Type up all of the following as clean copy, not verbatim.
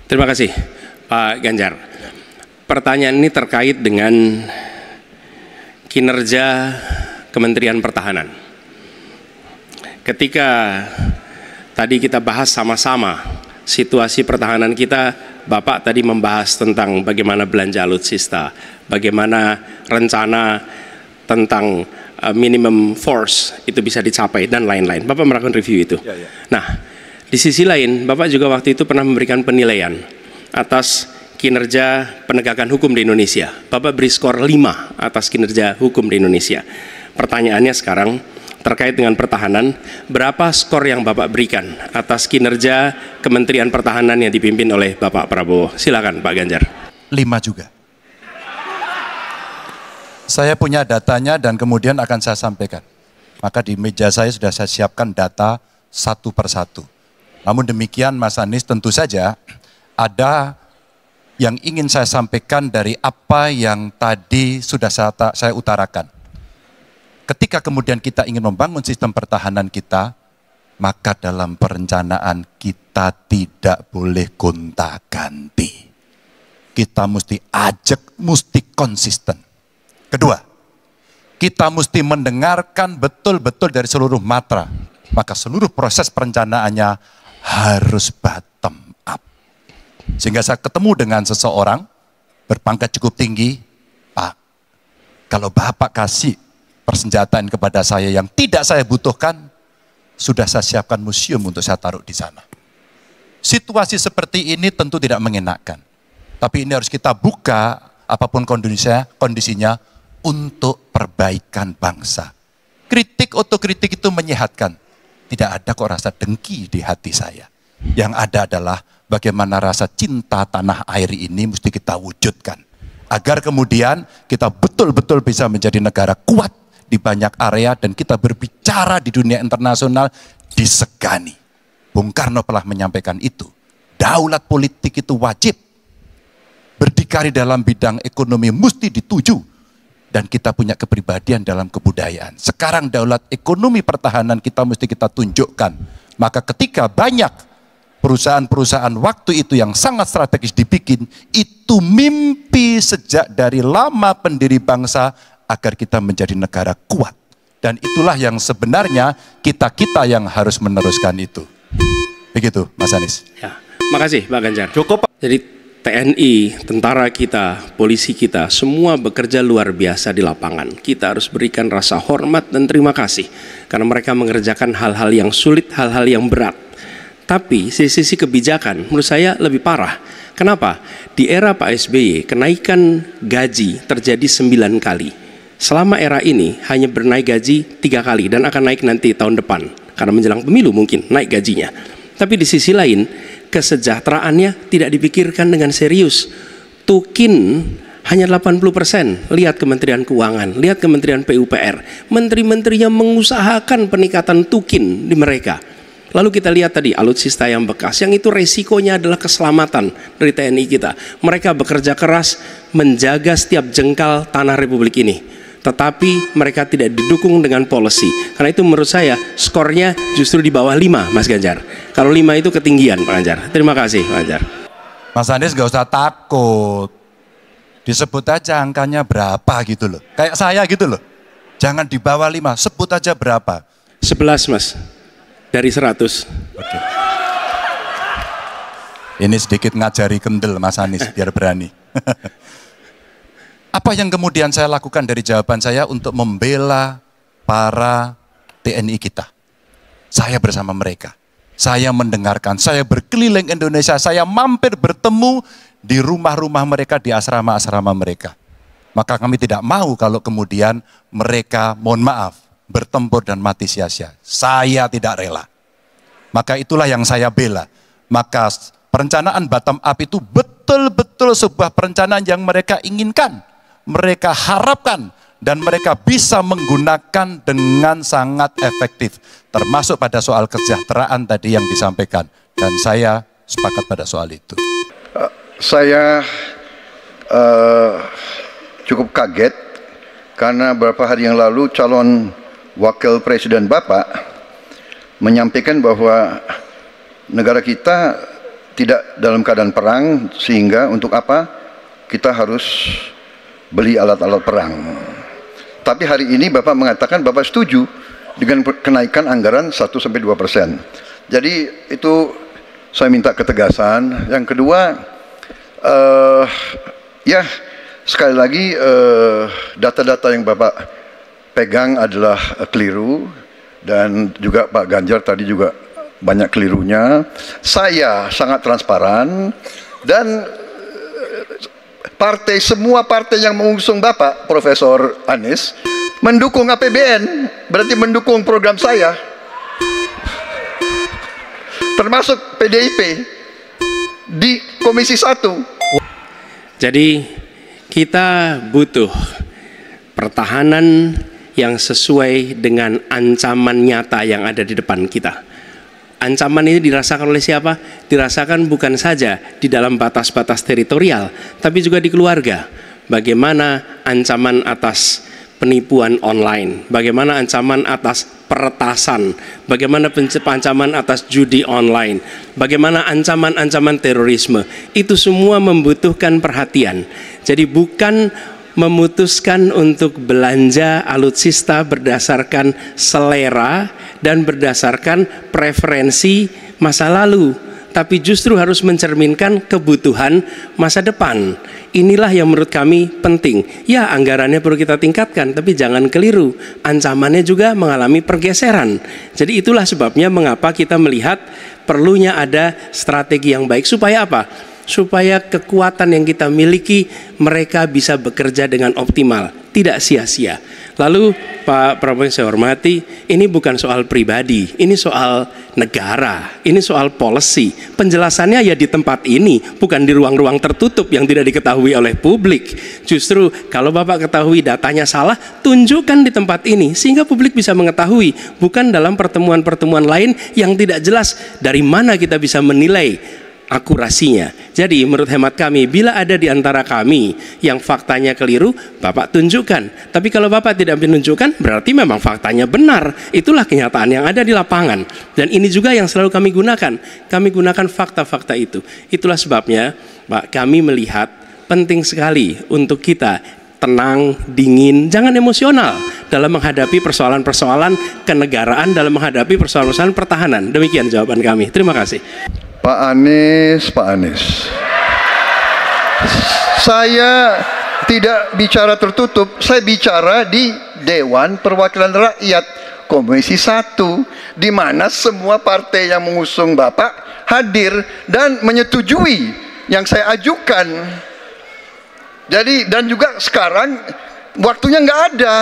Terima kasih Pak Ganjar. Pertanyaan ini terkait dengan kinerja Kementerian Pertahanan. Ketika tadi kita bahas sama-sama situasi pertahanan kita, Bapak tadi membahas tentang bagaimana belanja alutsista, bagaimana rencana tentang minimum force itu bisa dicapai dan lain-lain. Bapak melakukan review itu. Ya. Nah, di sisi lain, Bapak juga waktu itu pernah memberikan penilaian atas kinerja penegakan hukum di Indonesia. Bapak beri skor 5 atas kinerja hukum di Indonesia. Pertanyaannya sekarang terkait dengan pertahanan, berapa skor yang Bapak berikan atas kinerja Kementerian Pertahanan yang dipimpin oleh Bapak Prabowo? Silakan Pak Ganjar. 5 juga. Saya punya datanya dan kemudian akan saya sampaikan. Maka di meja saya sudah saya siapkan data satu persatu. Namun demikian Mas Anies, tentu saja ada yang ingin saya sampaikan dari apa yang tadi sudah saya utarakan. Ketika kemudian kita ingin membangun sistem pertahanan kita, maka dalam perencanaan kita tidak boleh gonta-ganti. Kita mesti ajak, mesti konsisten. Kedua, kita mesti mendengarkan betul-betul dari seluruh matra. Maka seluruh proses perencanaannya harus bottom up. Sehingga saya ketemu dengan seseorang berpangkat cukup tinggi, Pak, kalau Bapak kasih persenjataan kepada saya yang tidak saya butuhkan, sudah saya siapkan museum untuk saya taruh di sana. Situasi seperti ini tentu tidak mengenakan. Tapi ini harus kita buka apapun kondisinya untuk perbaikan bangsa. Kritik, otokritik itu menyehatkan. Tidak ada kok rasa dengki di hati saya. Yang ada adalah bagaimana rasa cinta tanah air ini mesti kita wujudkan. Agar kemudian kita betul-betul bisa menjadi negara kuat di banyak area dan kita berbicara di dunia internasional disegani. Bung Karno pernah menyampaikan itu. Daulat politik itu wajib. Berdikari dalam bidang ekonomi mesti dituju. Dan kita punya kepribadian dalam kebudayaan. Sekarang daulat ekonomi pertahanan kita mesti kita tunjukkan. Maka ketika banyak perusahaan-perusahaan waktu itu yang sangat strategis dibikin, itu mimpi sejak dari lama pendiri bangsa agar kita menjadi negara kuat. Dan itulah yang sebenarnya kita-kita yang harus meneruskan itu. Begitu Mas Anies. Ya, makasih Pak Ganjar. Cukup. Jadi TNI, tentara kita, polisi kita, semua bekerja luar biasa di lapangan. Kita harus berikan rasa hormat dan terima kasih. Karena mereka mengerjakan hal-hal yang sulit, hal-hal yang berat. Tapi sisi kebijakan menurut saya lebih parah. Kenapa? Di era Pak SBY, kenaikan gaji terjadi 9 kali. Selama era ini hanya bernaik gaji 3 kali dan akan naik nanti tahun depan. Karena menjelang pemilu mungkin naik gajinya. Tapi di sisi lain, kesejahteraannya tidak dipikirkan dengan serius. Tukin hanya 80%. Lihat Kementerian Keuangan, lihat Kementerian PUPR. Menteri-menterinya mengusahakan peningkatan tukin di mereka. Lalu kita lihat tadi alutsista yang bekas, yang itu resikonya adalah keselamatan dari TNI kita. Mereka bekerja keras menjaga setiap jengkal tanah Republik ini. Tetapi mereka tidak didukung dengan policy. Karena itu menurut saya skornya justru di bawah 5 Mas Ganjar. Kalau 5 itu ketinggian Pak Ganjar. Terima kasih Pak Ganjar. Mas Anies gak usah takut. Disebut aja angkanya berapa gitu loh. Kayak saya gitu loh. Jangan di bawah 5, sebut aja berapa. 11 Mas. Dari 100. Oke. Ini sedikit ngajari kendel Mas Anies biar berani. Apa yang kemudian saya lakukan dari jawaban saya untuk membela para TNI kita? Saya bersama mereka. Saya mendengarkan, saya berkeliling Indonesia, saya mampir bertemu di rumah-rumah mereka, di asrama-asrama mereka. Maka kami tidak mau kalau kemudian mereka, mohon maaf, bertempur dan mati sia-sia. Saya tidak rela. Maka itulah yang saya bela. Maka perencanaan bottom up itu betul-betul sebuah perencanaan yang mereka inginkan. Mereka harapkan dan mereka bisa menggunakan dengan sangat efektif. Termasuk pada soal kesejahteraan tadi yang disampaikan. Dan saya sepakat pada soal itu. Saya cukup kaget karena beberapa hari yang lalu calon wakil presiden Bapak menyampaikan bahwa negara kita tidak dalam keadaan perang, sehingga untuk apa kita harus beli alat-alat perang. Tapi hari ini Bapak mengatakan Bapak setuju dengan kenaikan anggaran 1-2%. Jadi itu saya minta ketegasan. Yang kedua, ya sekali lagi data-data yang Bapak pegang adalah keliru, dan juga Pak Ganjar tadi juga banyak kelirunya. Saya sangat transparan, dan semua partai yang mengusung Bapak Profesor Anies mendukung APBN, berarti mendukung program saya, termasuk PDIP di Komisi 1. Jadi kita butuh pertahanan yang sesuai dengan ancaman nyata yang ada di depan kita. Ancaman ini dirasakan oleh siapa? Dirasakan bukan saja di dalam batas-batas teritorial, tapi juga di keluarga. Bagaimana ancaman atas penipuan online, bagaimana ancaman atas peretasan, bagaimana ancaman atas judi online, bagaimana ancaman-ancaman terorisme. Itu semua membutuhkan perhatian. Jadi bukan memutuskan untuk belanja alutsista berdasarkan selera dan berdasarkan preferensi masa lalu, tapi justru harus mencerminkan kebutuhan masa depan. Inilah yang menurut kami penting. Ya, anggarannya perlu kita tingkatkan, tapi jangan keliru, ancamannya juga mengalami pergeseran. Jadi itulah sebabnya mengapa kita melihat perlunya ada strategi yang baik. Supaya apa? Supaya kekuatan yang kita miliki mereka bisa bekerja dengan optimal, tidak sia-sia. Lalu Pak Prabowo yang saya hormati, ini bukan soal pribadi, ini soal negara, ini soal policy. Penjelasannya ya di tempat ini, bukan di ruang-ruang tertutup yang tidak diketahui oleh publik. Justru kalau Bapak ketahui datanya salah, tunjukkan di tempat ini sehingga publik bisa mengetahui, bukan dalam pertemuan-pertemuan lain yang tidak jelas dari mana kita bisa menilai akurasinya. Jadi menurut hemat kami, bila ada di antara kami yang faktanya keliru, Bapak tunjukkan. Tapi kalau Bapak tidak menunjukkan, berarti memang faktanya benar. Itulah kenyataan yang ada di lapangan. Dan ini juga yang selalu kami gunakan. Kami gunakan fakta-fakta itu. Itulah sebabnya, Pak, kami melihat penting sekali untuk kita tenang, dingin, jangan emosional dalam menghadapi persoalan-persoalan kenegaraan, dalam menghadapi persoalan-persoalan pertahanan. Demikian jawaban kami. Terima kasih. Pak Anies, saya tidak bicara tertutup, saya bicara di Dewan Perwakilan Rakyat Komisi 1, di mana semua partai yang mengusung Bapak hadir dan menyetujui yang saya ajukan. Jadi, dan juga sekarang waktunya nggak ada,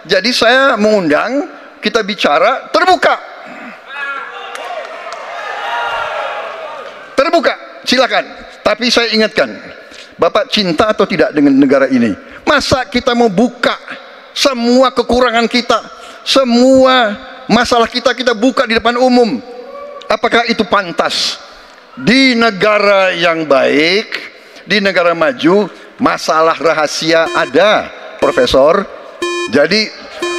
jadi saya mengundang kita bicara terbuka. Terbuka, silakan. Tapi saya ingatkan, Bapak cinta atau tidak dengan negara ini? Masa kita mau buka semua kekurangan kita, semua masalah kita buka di depan umum? Apakah itu pantas? Di negara yang baik, di negara maju, masalah rahasia ada, Profesor. Jadi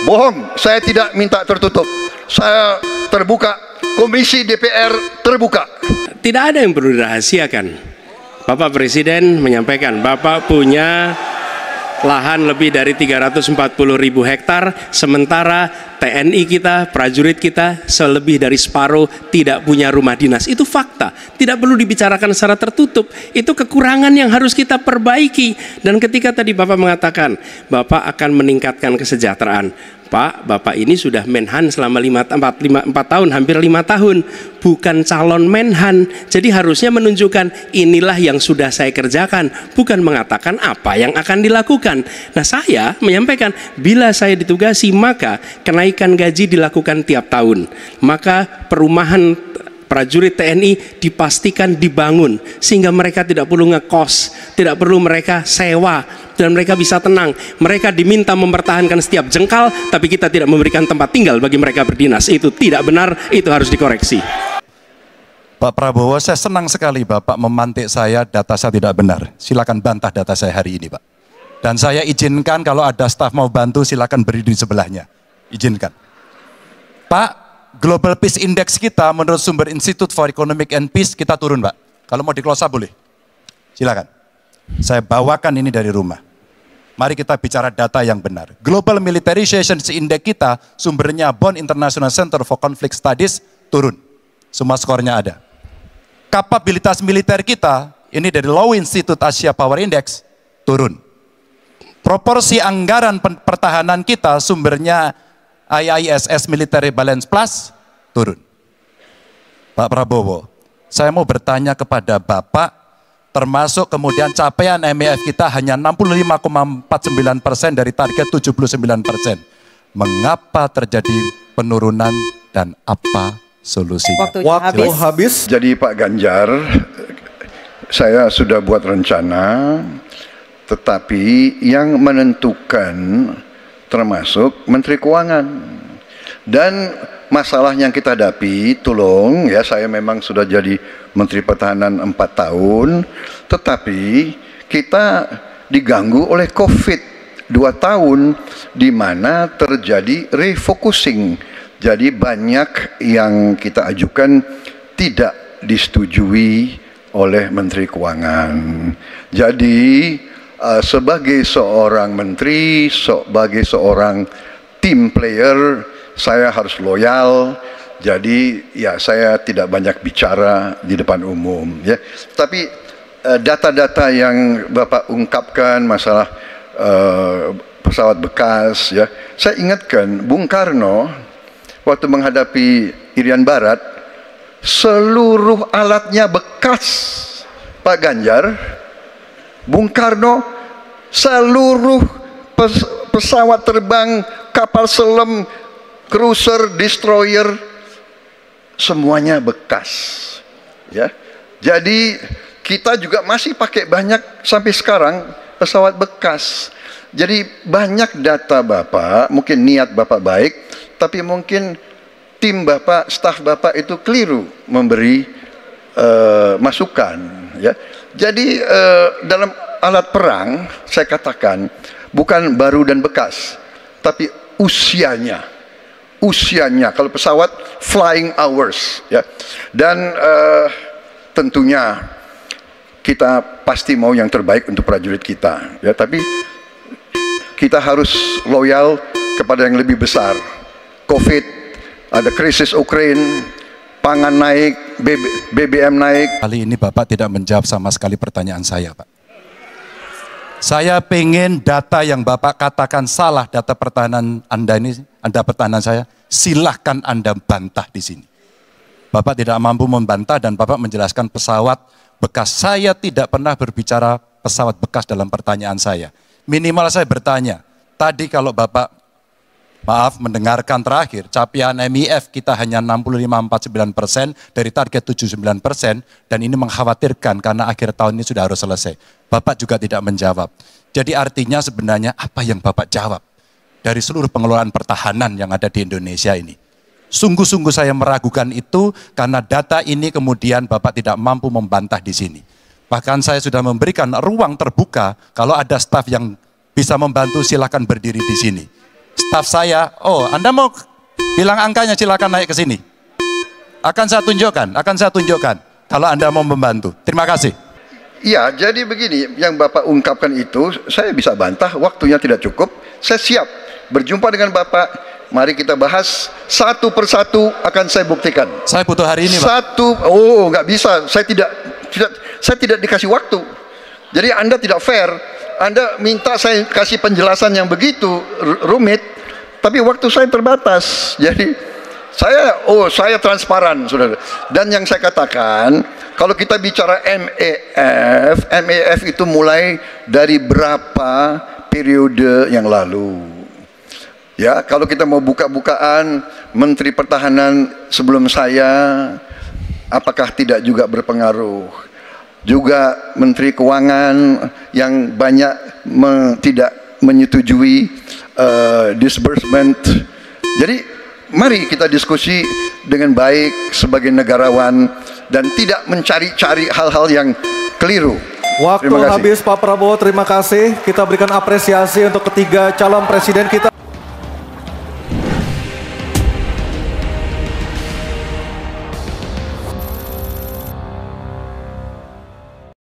bohong, saya tidak minta tertutup, saya terbuka. Komisi DPR terbuka. Tidak ada yang perlu dirahasiakan. Bapak Presiden menyampaikan, Bapak punya lahan lebih dari 340.000 hektar, sementara TNI kita, prajurit kita, selebih dari separuh tidak punya rumah dinas. Itu fakta, tidak perlu dibicarakan secara tertutup. Itu kekurangan yang harus kita perbaiki. Dan ketika tadi Bapak mengatakan, Bapak akan meningkatkan kesejahteraan. Pak, Bapak ini sudah Menhan selama 4 tahun, hampir 5 tahun, bukan calon Menhan. Jadi harusnya menunjukkan inilah yang sudah saya kerjakan, bukan mengatakan apa yang akan dilakukan. Nah, saya menyampaikan, bila saya ditugasi maka kenaikan gaji dilakukan tiap tahun. Maka perumahan prajurit TNI dipastikan dibangun sehingga mereka tidak perlu ngekos, tidak perlu mereka sewa, dan mereka bisa tenang. Mereka diminta mempertahankan setiap jengkal, tapi kita tidak memberikan tempat tinggal bagi mereka berdinas. Itu tidak benar, itu harus dikoreksi. Pak Prabowo, saya senang sekali Bapak memantik saya, data saya tidak benar. Silakan bantah data saya hari ini, Pak. Dan saya izinkan kalau ada staf mau bantu, silakan berdiri di sebelahnya. Izinkan. Pak, Global Peace Index kita menurut sumber Institute for Economic and Peace kita turun, Pak. Kalau mau di-close up boleh. Silakan. Saya bawakan ini dari rumah. Mari kita bicara data yang benar. Global Militarization Index kita, sumbernya Bonn International Center for Conflict Studies, turun. Semua skornya ada. Kapabilitas militer kita, ini dari Law Institute Asia Power Index, turun. Proporsi anggaran pertahanan kita, sumbernya IISS Military Balance Plus, turun. Pak Prabowo, saya mau bertanya kepada Bapak, termasuk kemudian capaian MEF kita hanya 65,49% dari target 79%. Mengapa terjadi penurunan dan apa solusinya? Waktu habis. Jadi Pak Ganjar, saya sudah buat rencana, tetapi yang menentukan termasuk Menteri Keuangan. Dan masalah yang kita hadapi, tolong ya, saya memang sudah jadi Menteri Pertahanan 4 tahun, tetapi kita diganggu oleh COVID 2 tahun, di mana terjadi refocusing. Jadi banyak yang kita ajukan tidak disetujui oleh Menteri Keuangan. Jadi sebagai seorang menteri, sebagai seorang team player, saya harus loyal. Jadi ya saya tidak banyak bicara di depan umum ya. Tapi data-data yang Bapak ungkapkan masalah pesawat bekas ya. Saya ingatkan Bung Karno waktu menghadapi Irian Barat, seluruh alatnya bekas. Pak Ganjar, Bung Karno, seluruh pesawat terbang, kapal selam, cruiser, destroyer, semuanya bekas. Ya, jadi kita juga masih pakai banyak sampai sekarang pesawat bekas. Jadi banyak data Bapak, mungkin niat Bapak baik, tapi mungkin tim Bapak, staf Bapak itu keliru memberi masukan. Ya, jadi dalam alat perang saya katakan bukan baru dan bekas, tapi usianya. Kalau pesawat flying hours ya. Dan tentunya kita pasti mau yang terbaik untuk prajurit kita ya, tapi kita harus loyal kepada yang lebih besar. Covid, ada krisis Ukraine, pangan naik, BBM naik. Kali ini Bapak tidak menjawab sama sekali pertanyaan saya, Pak. Saya pengen data yang Bapak katakan salah, data pertahanan Anda ini, Anda pertahanan saya, silahkan Anda bantah di sini. Bapak tidak mampu membantah dan Bapak menjelaskan pesawat bekas. Saya tidak pernah berbicara pesawat bekas dalam pertanyaan saya. Minimal saya bertanya, tadi kalau Bapak, maaf, mendengarkan terakhir, capaian MEF kita hanya 65,49% dari target 79%, dan ini mengkhawatirkan karena akhir tahun ini sudah harus selesai. Bapak juga tidak menjawab. Jadi artinya sebenarnya apa yang Bapak jawab dari seluruh pengelolaan pertahanan yang ada di Indonesia ini? Sungguh-sungguh saya meragukan itu karena data ini kemudian Bapak tidak mampu membantah di sini. Bahkan saya sudah memberikan ruang terbuka, kalau ada staf yang bisa membantu silakan berdiri di sini. Staf saya, oh Anda mau bilang angkanya silakan naik ke sini. Akan saya tunjukkan kalau Anda mau membantu. Terima kasih. Ya, jadi begini, yang Bapak ungkapkan itu saya bisa bantah, waktunya tidak cukup. Saya siap berjumpa dengan Bapak. Mari kita bahas satu persatu, akan saya buktikan. Saya butuh hari ini, Pak. Nggak bisa. Saya tidak dikasih waktu. Jadi Anda tidak fair. Anda minta saya kasih penjelasan yang begitu rumit, tapi waktu saya terbatas. Jadi saya transparan, saudara. Dan yang saya katakan, kalau kita bicara MEF itu mulai dari berapa periode yang lalu. Ya, kalau kita mau buka-bukaan Menteri Pertahanan sebelum saya, apakah tidak juga berpengaruh? Juga Menteri Keuangan yang banyak tidak menyetujui disbursement. Jadi mari kita diskusi dengan baik sebagai negarawan dan tidak mencari-cari hal-hal yang keliru. Waktu habis Pak Prabowo, terima kasih. Kita berikan apresiasi untuk ketiga calon presiden kita.